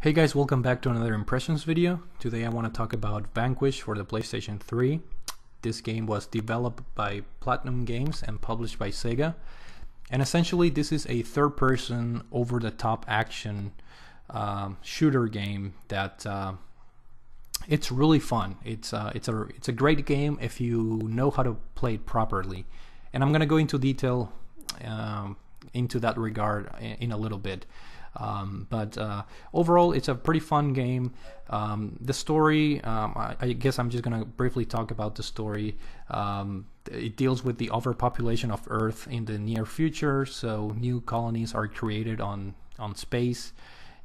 Hey guys, welcome back to another impressions video. Today I want to talk about Vanquish for the PlayStation 3. This game was developed by Platinum Games and published by Sega. And essentially this is a third-person over-the-top action shooter game that it's really fun. It's a great game if you know how to play it properly. And I'm gonna go into detail into that regard in a little bit. But overall, it's a pretty fun game. The story, I guess I'm just gonna briefly talk about the story. It deals with the overpopulation of Earth in the near future, so new colonies are created on space,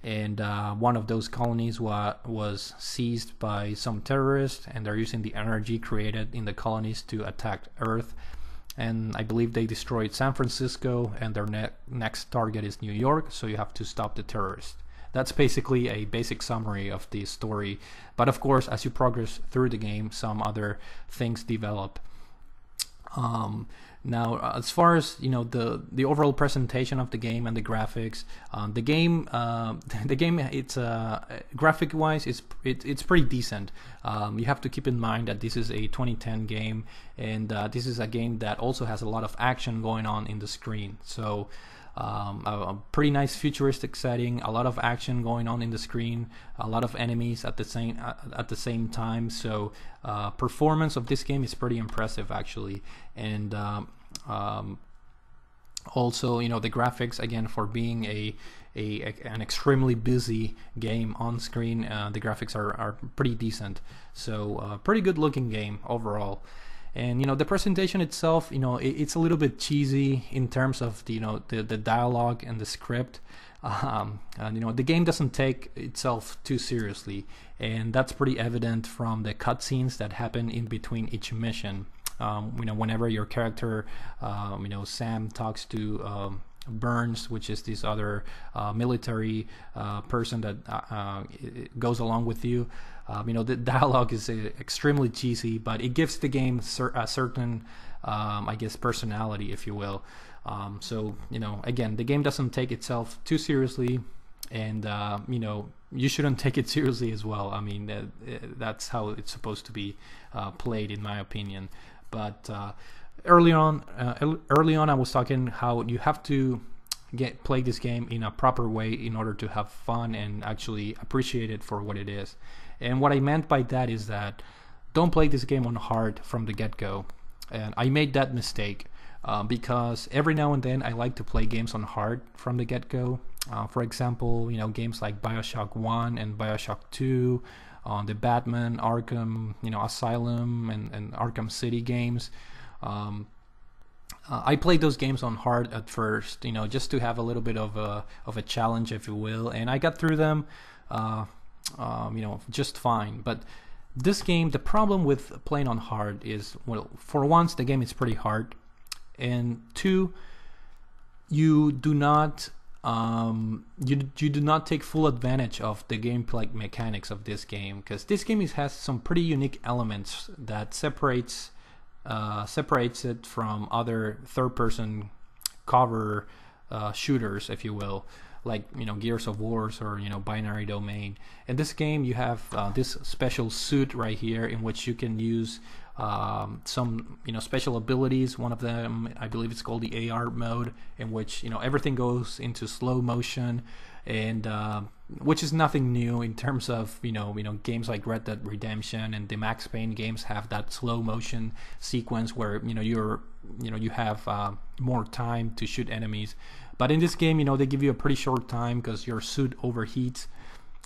and one of those colonies was seized by some terrorists, and they're using the energy created in the colonies to attack Earth. And I believe they destroyed San Francisco, and their next target is New York, so you have to stop the terrorists. That's basically a basic summary of the story, but of course as you progress through the game some other things develop. Now as far as the overall presentation of the game and the graphics, the game it's graphic wise it's pretty decent. You have to keep in mind that this is a 2010 game, and this is a game that also has a lot of action going on in the screen, so a pretty nice futuristic setting, a lot of action going on in the screen, a lot of enemies at the same time. So performance of this game is pretty impressive actually, and also the graphics, again, for being an extremely busy game on screen, the graphics are pretty decent. So pretty good looking game overall. And the presentation itself, it's a little bit cheesy in terms of the dialogue and the script. And, the game doesn't take itself too seriously, and that's pretty evident from the cutscenes that happen in between each mission. Whenever your character, Sam, talks to Burns, which is this other military person that goes along with you, the dialogue is extremely cheesy, but it gives the game a certain, I guess, personality, if you will. So again, the game doesn't take itself too seriously, and you shouldn't take it seriously as well. I mean, that's how it's supposed to be played, in my opinion. But early on, I was talking how you have to play this game in a proper way in order to have fun and actually appreciate it for what it is. And what I meant by that is that don't play this game on hard from the get-go. And I made that mistake because every now and then I like to play games on hard from the get-go. For example, games like BioShock 1 and BioShock 2, on the Batman, Arkham, Asylum, and Arkham City games. I played those games on hard at first, just to have a little bit of a challenge, if you will, and I got through them, just fine. But this game, the problem with playing on hard is, well, for once, the game is pretty hard, and two, you do not you do not take full advantage of the gameplay mechanics of this game, because this game has some pretty unique elements that separates it from other third-person cover shooters, if you will, like Gears of War or Binary Domain. In this game, you have this special suit right here in which you can use some special abilities. One of them, I believe it's called the AR mode, in which everything goes into slow motion, and which is nothing new in terms of games like Red Dead Redemption and the Max Payne games have that slow motion sequence where you have more time to shoot enemies. But in this game, they give you a pretty short time because your suit overheats.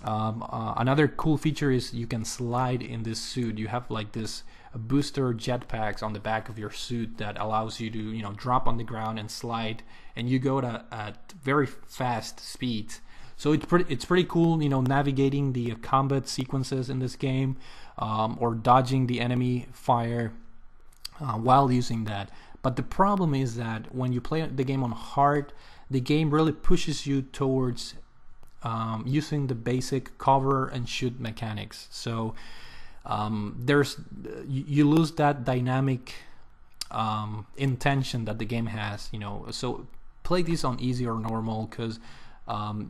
Another cool feature is you can slide in this suit. You have like this booster jetpacks on the back of your suit that allows you to drop on the ground and slide, and you go at very fast speeds. So it's pretty cool, navigating the combat sequences in this game, or dodging the enemy fire while using that. But the problem is that when you play the game on hard, the game really pushes you towards using the basic cover and shoot mechanics. So you lose that dynamic intention that the game has. So play this on easy or normal, because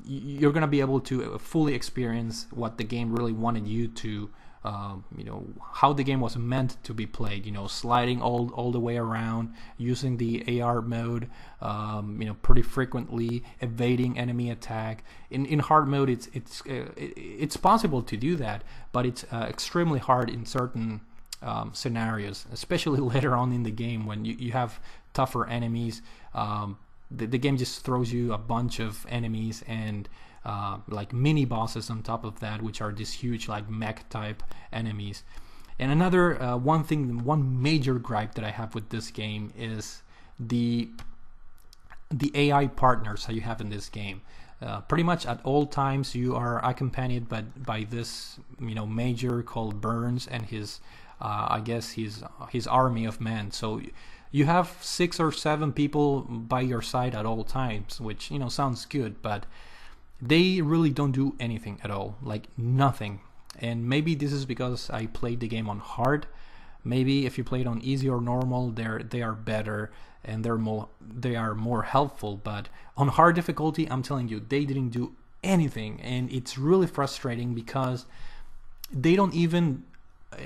you're gonna be able to fully experience what the game really wanted you to, how the game was meant to be played. Sliding all the way around, using the AR mode, pretty frequently, evading enemy attack. In hard mode, it's possible to do that, but it's extremely hard in certain scenarios, especially later on in the game when you have tougher enemies. The game just throws you a bunch of enemies and like mini bosses on top of that, which are these huge like mech type enemies. And another one major gripe that I have with this game is the AI partners that you have in this game. Pretty much at all times you are accompanied by this major called Burns and his his army of men. So you have 6 or 7 people by your side at all times, which sounds good, but they really don't do anything at all, like nothing. And maybe this is because I played the game on hard. Maybe if you play it on easy or normal, they are better and they are more helpful. But on hard difficulty, I'm telling you, they didn't do anything, and it's really frustrating because they don't even.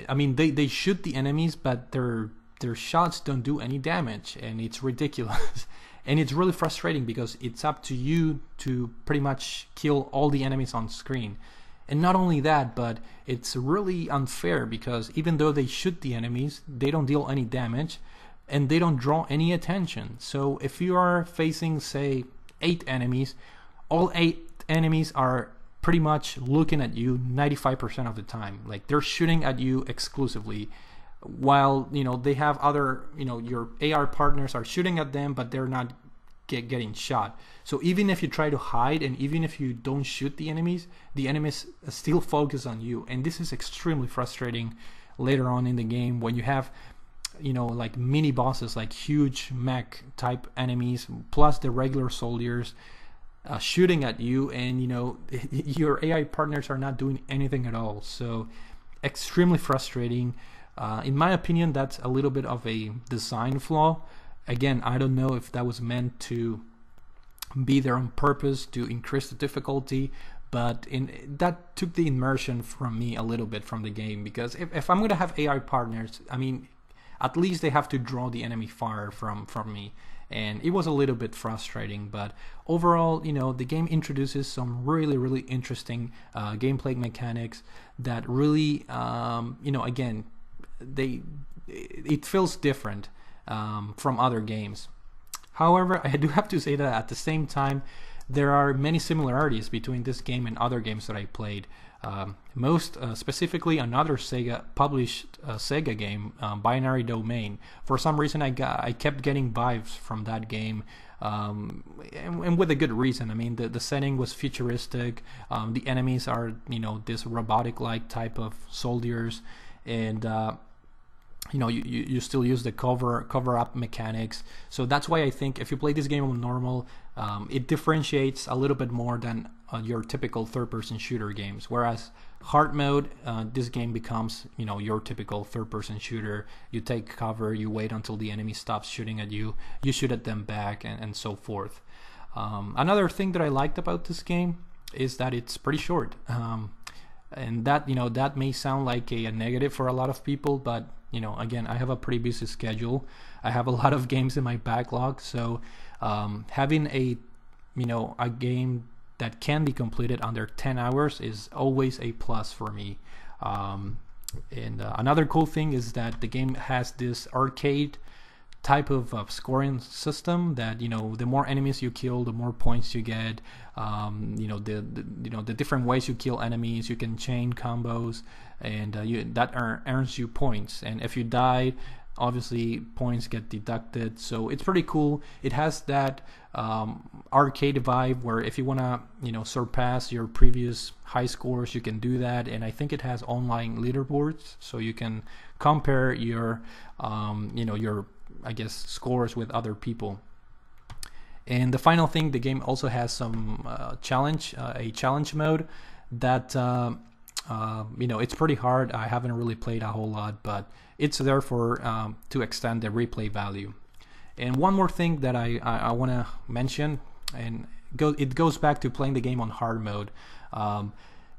I mean, they shoot the enemies, but their shots don't do any damage, and it's ridiculous. And it's really frustrating because it's up to you to pretty much kill all the enemies on screen. And not only that, but it's really unfair because even though they shoot the enemies, they don't deal any damage and they don't draw any attention. So if you are facing, say, 8 enemies, all 8 enemies are pretty much looking at you 95% of the time. Like they're shooting at you exclusively, while they have other your AR partners are shooting at them, but they're not getting shot. So even if you try to hide and even if you don't shoot the enemies still focus on you, and this is extremely frustrating later on in the game when you have like mini bosses, like huge mech type enemies plus the regular soldiers shooting at you, and your AI partners are not doing anything at all. So extremely frustrating. In my opinion, that's a little bit of a design flaw. Again, I don't know if that was meant to be there on purpose to increase the difficulty, but that took the immersion from me a little bit from the game, because if I'm going to have AI partners, I mean, at least they have to draw the enemy fire from me. And it was a little bit frustrating, but overall, the game introduces some really interesting gameplay mechanics that really, again, it feels different from other games. However, I do have to say that at the same time, there are many similarities between this game and other games that I played. Most specifically, another published Sega game, Binary Domain. For some reason, I kept getting vibes from that game, and with a good reason. I mean, the setting was futuristic. The enemies are this robotic-like type of soldiers, and you still use the cover up mechanics. So that's why I think if you play this game on normal, it differentiates a little bit more than your typical third-person shooter games. Whereas hard mode, this game becomes your typical third-person shooter. You take cover, you wait until the enemy stops shooting at you, you shoot at them back, and so forth. Another thing that I liked about this game is that it's pretty short, and that may sound like a negative for a lot of people, but again, I have a pretty busy schedule. I have a lot of games in my backlog, so having a game that can be completed under 10 hours is always a plus for me. And another cool thing is that the game has this arcade type of scoring system that the more enemies you kill, the more points you get. The different ways you kill enemies, you can chain combos, and that earns you points. And if you die, obviously points get deducted. So it's pretty cool. It has that arcade vibe where if you want to surpass your previous high scores, you can do that. And I think it has online leaderboards, so you can compare your your scores with other people. And the final thing, the game also has some a challenge mode that it's pretty hard. I haven't really played a whole lot, but it's there for to extend the replay value. And one more thing that I want to mention, and it goes back to playing the game on hard mode.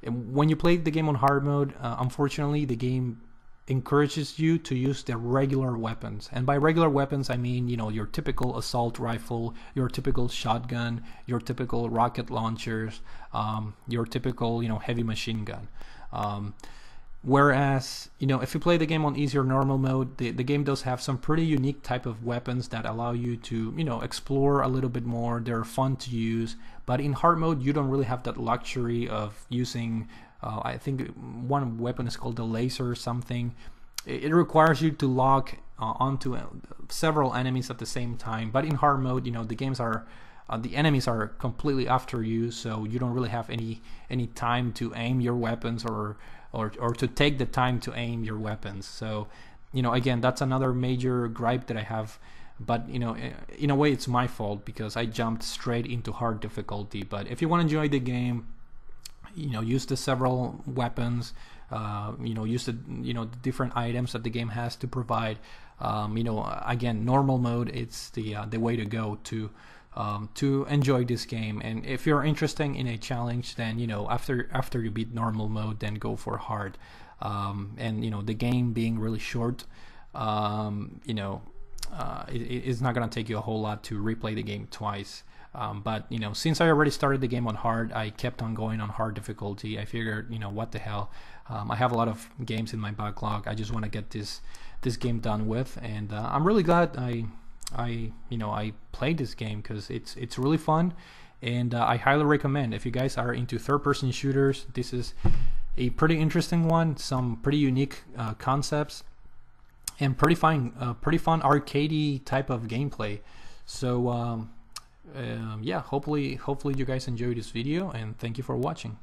When you play the game on hard mode, unfortunately, the game encourages you to use the regular weapons, and by regular weapons I mean, you know, your typical assault rifle, your typical shotgun, your typical rocket launchers, your typical, you know, heavy machine gun. Whereas, you know, if you play the game on easy or normal mode, the game does have some pretty unique type of weapons that allow you to, you know, explore a little bit more. They're fun to use, but in hard mode you don't really have that luxury of using I think one weapon is called the laser or something. It requires you to lock onto several enemies at the same time. But in hard mode, you know, the enemies are completely after you, so you don't really have any time to aim your weapons or to take the time to aim your weapons. So, you know, again, that's another major gripe that I have. But, you know, in a way it's my fault because I jumped straight into hard difficulty. But if you want to enjoy the game, you know, use the several weapons, you know, use the, you know, the different items that the game has to provide. You know, again, normal mode, it's the way to go to enjoy this game. And if you're interested in a challenge, then, you know, after you beat normal mode, then go for hard. And, you know, the game being really short, you know, it's not gonna take you a whole lot to replay the game twice. But, you know, since I already started the game on hard, I kept on going on hard difficulty. I figured, you know, what the hell, I have a lot of games in my backlog. I just want to get this game done with, and I'm really glad I played this game because it's really fun, and I highly recommend. If you guys are into third-person shooters, this is a pretty interesting one. Some pretty unique concepts, and pretty fun arcadey type of gameplay. So yeah, hopefully you guys enjoyed this video, and thank you for watching.